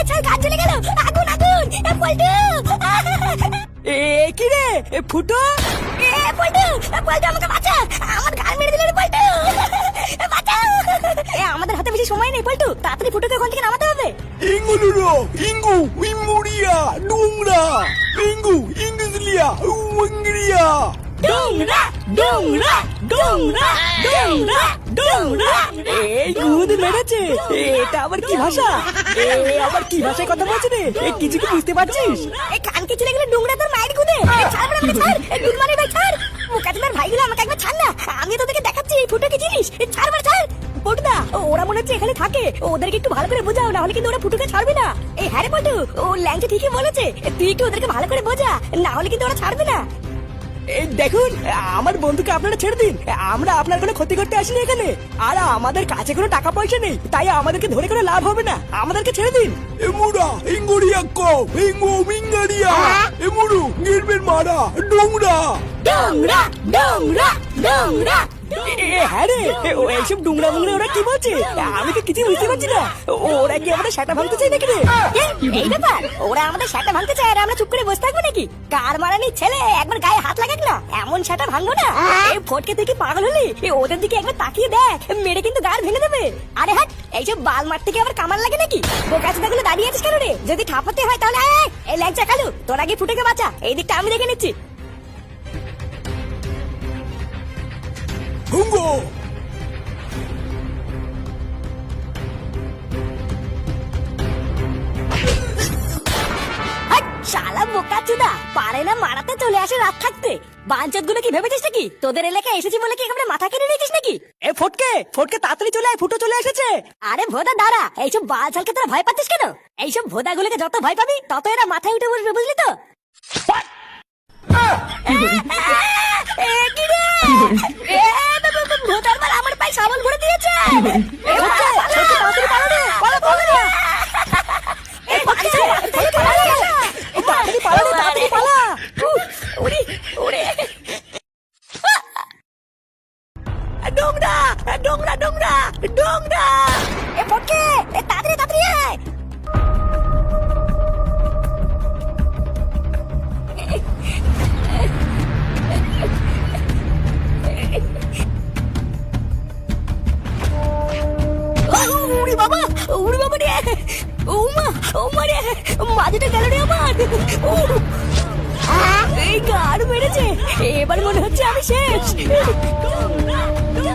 ছাড় কাজ চলে গেল। আগুন আগুন পল্টু কি রে ফুটো? পল্টু পল্টু আমাকে বাঁচা, আমার গাল মেরে দিলে রে পল্টু, বাঁচাও। আমাদের হাতে বেশি সময় নেই পল্টু, তাড়াতাড়ি ফুটোকে ওখান থেকে নামাতে হবে। Inguluro, Ingu, Imuria, Dungra, Ingu, Inguslia, Uangria. Dongra Dongra Dongra Dongra Dongra. এই গুদ মেরেছে, এটা আবার কি ভাষা? আবার কি ভাষায় কথা বলছে রে? কিছু কি বুঝতে পারছিস? এই কান কি চলে গেলে ডোংরা তোর মায়ের গুদে। ছাড় আমাকে ছাড়, গুদমানি ভাই ছাড়, মুকাতিমার ভাইগুলো আমাকে একবার ছাড় না, আমি তোদেরকে দেখাচ্ছি এই ফুটো কি জিনিস। ছাড় আমার ছাড়। পটুদা ওরা মনে হচ্ছে এখানে থাকে, ওদেরকে একটু ভালো করে বোঝাও, না হলে কিন্তু ওরা ফুটুকে ছাড়বে না। এই হ্যাঁ রে পটু, ও ল্যাংচা ঠিকই বলেছে, তুই একটু ওদেরকে ভালো করে বোঝা, না হলে কিন্তু ওরা ছাড়বে না। দেখুন, আমার বন্ধুকে আপনারা ছেড়ে দিন, আমরা আপনার কোনো ক্ষতি করতে আসিনি এখানে, আর আমাদের কাছে কোনো টাকা পয়সা নেই, তাই আমাদেরকে ধরে কোনো লাভ হবে না, আমাদেরকে ছেড়ে দিন। Emura, Inguria ko, Ingu, Mingaria. Emuru, Gilbert Mara, Dungra. Dongra Dongra Dongra. হ্যাঁ রে, এইসব ডুংরা মুংরা ওরা কি বলছে? আমি তো কিছু বুঝতে পারছি না, ওরা কি আমাদের সাটা ভাঙতে চাই নাকি রে? এই ব্যাপার, ওরা আমাদের সাটা ভাঙতে চায় আর আমরা চুপ করে বসে থাকবো নাকি? কার মারানি ছেলে একবার গায়ে হাত লাগাক না, এমন সাটা ভাঙবো না। এই ফটকে তুই কি পাগল হলি? ওদের দিকে একবার তাকিয়ে দেখ, মেরে কিন্তু গাড় ভেঙে দেবে। আরে হাট, এইসব বাল মার থেকে আবার কামার লাগে নাকি? বোকাচোদাগুলো দাঁড়িয়ে আছিস কেন রে? যদি ঠাপাতে হয় তাহলে আয়। এই ল্যাংচা কালু, তোর আগে ফুটেকে বাঁচা, এই দিকটা আমি দেখে নিচ্ছি। Hungo. শালা বোকাচোদা, পারে না মারাতে চলে আসে রাত থাকতে। বাঞ্চত গুলো কি ভেবেছিস নাকি তোদের এলাকায় এসেছি বলে কি একেবারে মাথা কেটে নিয়েছিস নাকি? এ ফটকে ফটকে তাড়াতাড়ি চলে আয়, ফুটো চলে এসেছে। আরে ভোদা দাঁড়া, এইসব বাল ছালকে তোরা ভয় পাচ্ছিস কেন? এইসব ভোদা গুলোকে যত ভয় পাবি তত এরা মাথায় উঠে বসবে, বুঝলি তো? ভোদার মাল আমার পায়ে সাবান ভরে দিয়েছে। তাড়াতাড়ি পালা রে, পালা পালা রে। তাড়াতাড়ি পালা রে, তাড়াতাড়ি পালা। ওরে ওরে ডোংরা ডোংরা ডোংরা ডোংরা। এ ফটকে, এ তাড়াতাড়ি তাড়াতাড়ি আয়। উড়ি বাবা, উড়ি বাবা রে, ওমা ওমা রে, মাঝেটা গেল রে আমার। এই গাড় মেরেছে, এবার মনে হচ্ছে আমি শেষ।